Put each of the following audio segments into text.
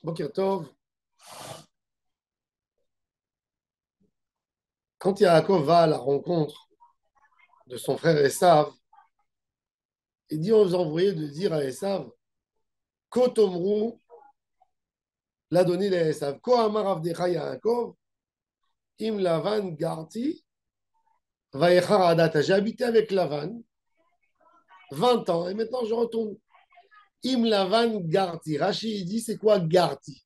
Boker Tov, quand Yaakov va à la rencontre de son frère Esav, il dit aux envoyés de dire à Esav, Kotomru l'a donné à Esav, Ko amar avdecha Yaakov, im Lavan garti, vaechar adata. J'ai habité avec Lavan 20 ans et maintenant je retourne. Im Lavan garti. Rashi il dit c'est quoi garti?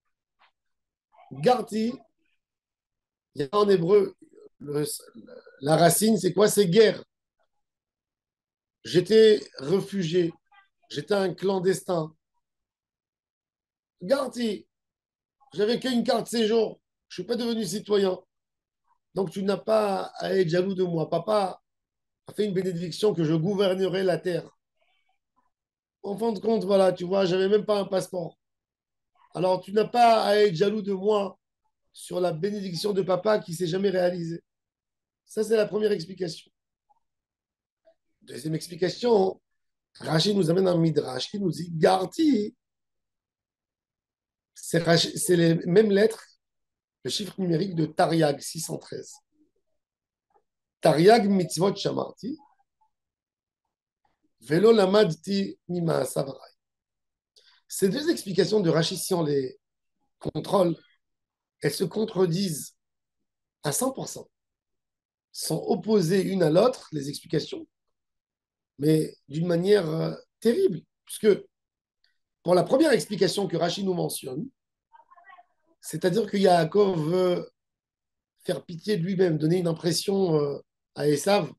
Garti, il y a en hébreu, le- la racine c'est quoi? C'est guerre. J'étais réfugié, j'étais un clandestin. Garti, j'avais qu'une carte séjour. Je ne suis pas devenu citoyen. Donc tu n'as pas à être jaloux de moi. Papa a fait une bénédiction que je gouvernerai la terre. En fin de compte, voilà, tu vois, j'avais même pas un passeport. Alors tu n'as pas à être jaloux de moi sur la bénédiction de papa qui s'est jamais réalisée. Ça, c'est la première explication. Deuxième explication, Rachid nous amène un midrash qui nous dit Garti, c'est les mêmes lettres, le chiffre numérique de Tariag 613. Tariag mitzvot shamarti, velo lamadti mima savara. Ces deux explications de Rachid, si on les contrôle, elles se contredisent à 100%, sont opposées une à l'autre, les explications, mais d'une manière terrible. Puisque pour la première explication que Rachid nous mentionne, c'est-à-dire que Yaakov veut faire pitié de lui-même, donner une impression à Esav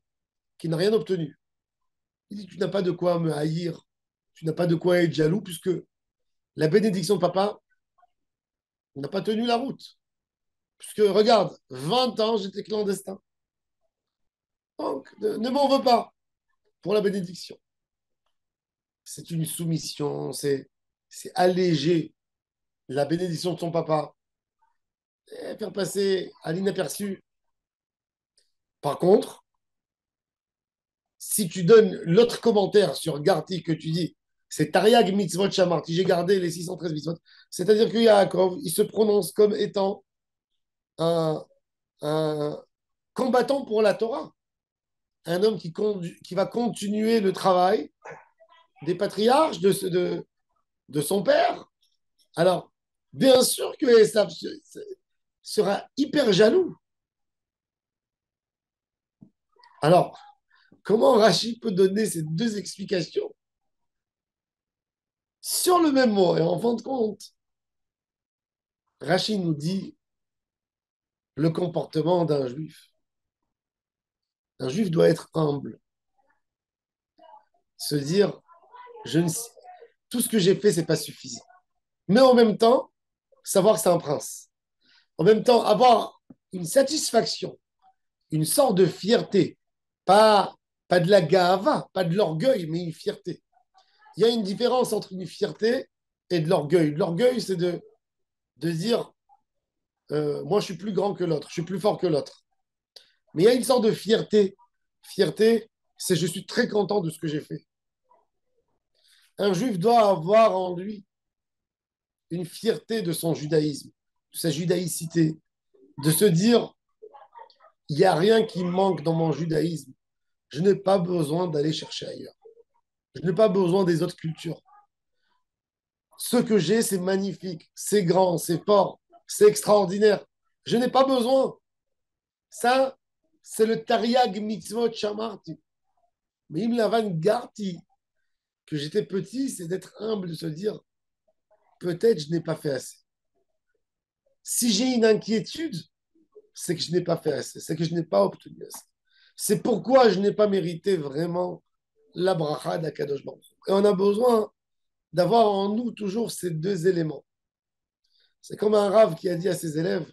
qui n'a rien obtenu. Il dit, tu n'as pas de quoi me haïr, tu n'as pas de quoi être jaloux, puisque la bénédiction de papa n'a pas tenu la route. Puisque, regarde, 20 ans, j'étais clandestin. Donc, ne m'en veux pas pour la bénédiction. C'est une soumission, c'est alléger la bénédiction de son papa et faire passer à l'inaperçu. Par contre, si tu donnes l'autre commentaire sur Garti que tu dis, c'est Tariag mitzvot shamarti, j'ai gardé les 613 mitzvot, c'est-à-dire que Yaakov, il se prononce comme étant un, un combattant pour la Torah, un homme qui va continuer le travail des patriarches, de son père. Alors, bien sûr que Esav sera hyper jaloux. Alors, comment Rachid peut donner ces deux explications sur le même mot? Et en fin de compte, Rachid nous dit le comportement d'un juif. Un juif doit être humble, se dire je ne sais- tout ce que j'ai fait, c'est pas suffisant. Mais en même temps, savoir que c'est un prince. En même temps, avoir une satisfaction, une sorte de fierté, pas, pas de la gava, pas de l'orgueil, mais une fierté. Il y a une différence entre une fierté et de l'orgueil. L'orgueil, c'est de dire moi, je suis plus grand que l'autre, je suis plus fort que l'autre. Mais il y a une sorte de fierté. Fierté, c'est je suis très content de ce que j'ai fait. Un juif doit avoir en lui une fierté de son judaïsme, de sa judaïcité, de se dire il n'y a rien qui manque dans mon judaïsme. Je n'ai pas besoin d'aller chercher ailleurs. Je n'ai pas besoin des autres cultures. Ce que j'ai, c'est magnifique, c'est grand, c'est fort, c'est extraordinaire. Je n'ai pas besoin. Ça, c'est le Tariag Mitzvot Shamarti. Mais il me l'a garti que j'étais petit, c'est d'être humble, de se dire peut-être je n'ai pas fait assez. Si j'ai une inquiétude, c'est que je n'ai pas fait assez, c'est que je n'ai pas obtenu assez. C'est pourquoi je n'ai pas mérité vraiment la bracha d'Akadosh Baruch Hu. Et on a besoin d'avoir en nous toujours ces deux éléments. C'est comme un rave qui a dit à ses élèves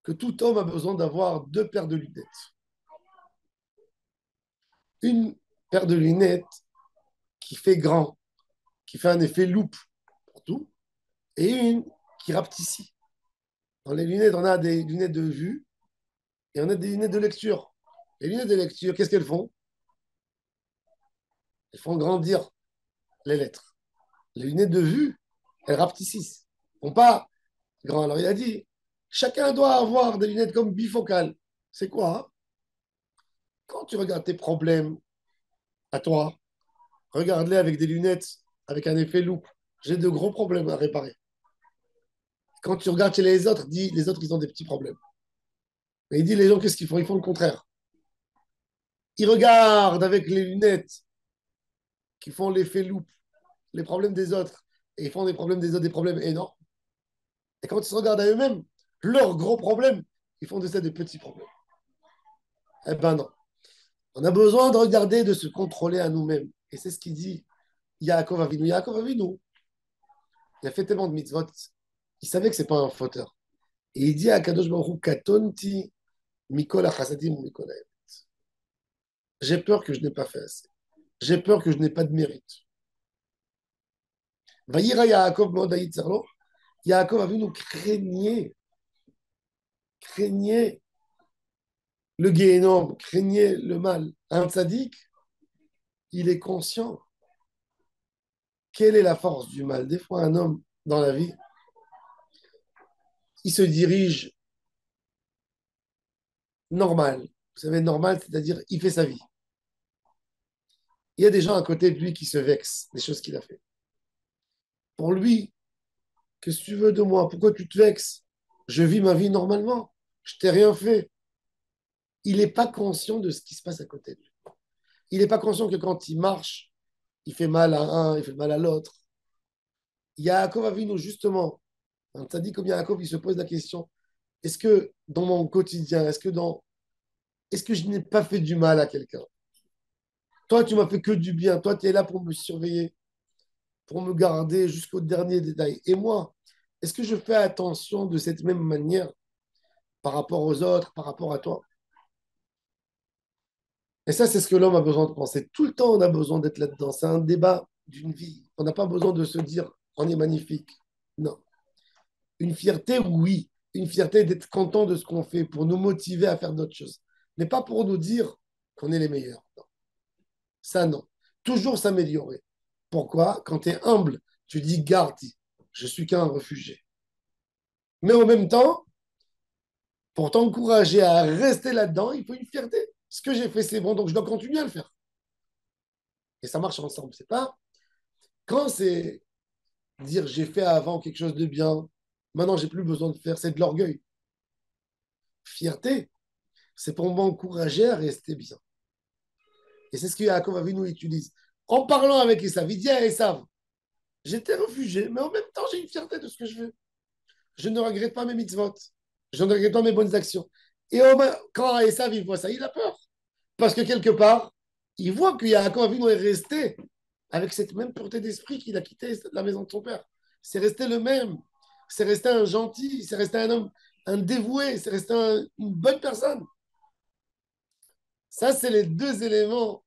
que tout homme a besoin d'avoir deux paires de lunettes. Une paire de lunettes qui fait grand, qui fait un effet loupe pour tout, et une qui rapetissit. Dans les lunettes, on a des lunettes de vue et on a des lunettes de lecture. Les lunettes de lecture, qu'est-ce qu'elles font? Elles font grandir les lettres. Les lunettes de vue, elle rapetissent. Bon, pas grand. Alors il a dit, chacun doit avoir des lunettes comme bifocales. C'est quoi hein? Quand tu regardes tes problèmes à toi, regarde-les avec des lunettes, avec un effet loupe. J'ai de gros problèmes à réparer. Quand tu regardes chez les autres, dis les autres, ils ont des petits problèmes. Mais il dit les gens, qu'est-ce qu'ils font? Ils font le contraire. Ils regardent avec les lunettes qui font l'effet loupe, les problèmes des autres. Et ils font des problèmes des autres, des problèmes énormes. Et quand ils se regardent à eux-mêmes, leurs gros problèmes, ils font de ça des petits problèmes. Eh ben non. On a besoin de regarder, de se contrôler à nous-mêmes. Et c'est ce qu'il dit Yaakov Avinu. Yaakov Avinu, il a fait tellement de mitzvot. Il savait que ce n'est pas un fauteur. Et il dit à Kadosh Baruch Hu, Katonti Mikol Achasadim ou Mikol Haem. J'ai peur que je n'ai pas fait assez. J'ai peur que je n'ai pas de mérite. Vayira Yaakov Modaït Zerlo. Yaakov Avinu craignait le Guéhénom, craignait le mal. Un tzaddik, il est conscient. Quelle est la force du mal? Des fois, un homme dans la vie, il se dirige normal. Vous savez, normal, c'est-à-dire il fait sa vie. Il y a des gens à côté de lui qui se vexent des choses qu'il a fait. Pour lui, qu'est-ce que tu veux de moi? Pourquoi tu te vexes? Je vis ma vie normalement. Je t'ai rien fait. Il n'est pas conscient de ce qui se passe à côté de lui. Il n'est pas conscient que quand il marche, il fait mal à un, il fait mal à l'autre. Yaakov Avinu, justement, un tzaddik comme Yaakov, il se pose la question, est-ce que dans mon quotidien, est-ce que je n'ai pas fait du mal à quelqu'un? Toi, tu m'as fait que du bien. Toi, tu es là pour me surveiller, pour me garder jusqu'au dernier détail. Et moi, est-ce que je fais attention de cette même manière par rapport aux autres, par rapport à toi? Et ça, c'est ce que l'homme a besoin de penser. Tout le temps, on a besoin d'être là-dedans. C'est un débat d'une vie. On n'a pas besoin de se dire, on est magnifique. Non. Une fierté, oui. Une fierté d'être content de ce qu'on fait pour nous motiver à faire d'autres choses. Mais pas pour nous dire qu'on est les meilleurs. Non. Ça, non. Toujours s'améliorer. Pourquoi? Quand tu es humble, tu dis, garde, je suis qu'un réfugié. Mais en même temps, pour t'encourager à rester là-dedans, il faut une fierté. Ce que j'ai fait, c'est bon, donc je dois continuer à le faire. Et ça marche ensemble. C'est pas quand c'est dire j'ai fait avant quelque chose de bien, maintenant j'ai plus besoin de faire, c'est de l'orgueil. Fierté, c'est pour m'encourager à rester bien. Et c'est ce que Yaakov Avinu utilise. En parlant avec Esav, il dit à Esav, j'étais réfugié, mais en même temps j'ai une fierté de ce que je fais. Je ne regrette pas mes mitzvot. Je ne regrette pas mes bonnes actions. Et quand Esav il voit ça, il a peur. Parce que quelque part, il voit que Yaakov Avinu est resté avec cette même pureté d'esprit qu'il a quitté la maison de son père. C'est resté le même. C'est resté un gentil, c'est resté un homme, un dévoué, c'est resté une bonne personne. Ça, c'est les deux éléments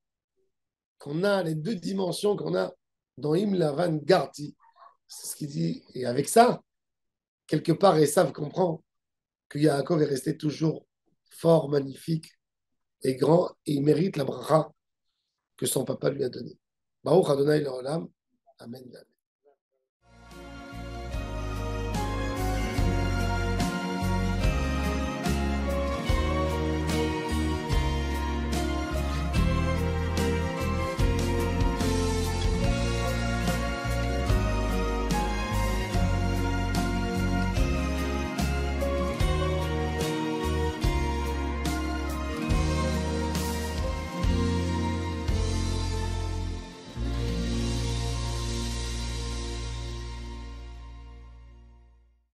qu'on a, les deux dimensions qu'on a dans Im Lavan Garti. C'est ce qu'il dit. Et avec ça, quelque part, Esav comprend que Yaakov est resté toujours fort, magnifique et grand, et il mérite la bracha que son papa lui a donnée. Baruch Adonai Leolam. Amen.